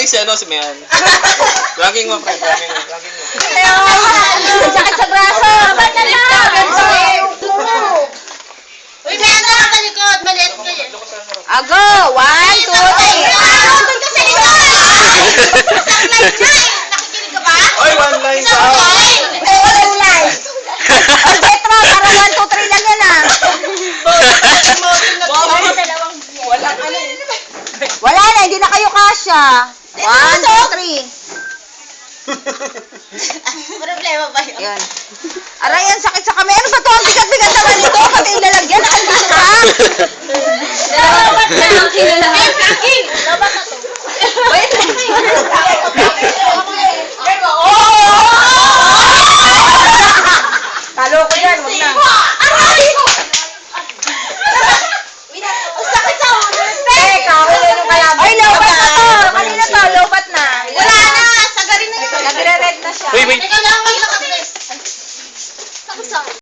Lagi si ano, si Mian. Laging mo, pre. Laging mo. Sakit sa braso. Ba't na lang? Uy, may ano ka likod. Maliit ka yan. Ago! 1, 2, 3. Doon ka sa likod! Sunlight na eh! Nakikinig ka ba? Oy, one line sa Walang line. Ay, Petra, para 1, 2, 3 lang yan ah. Wala na, hindi na kayo kasya. 1, 2, 3. Problema ba yun? Yan. Aray, yan, sakit sa kamay. Ano ba to? Ang bigat-bigat naman ito. Pati ilalagyan. Nakandito ka. Dapat na ang kinalagay. Ay, akin! Dapat na to. Wait. Talo ko yan. Huwag na. Aray! Ang sakit sa ulo. Teka, huli nung kalaban. Ay, lobat na to. Kanina to, lobat na. Wala na! Sagarin na yun. Nagre-red na siya. Wait, wait. Teka lang, may nakatres. Sakit sa ulo.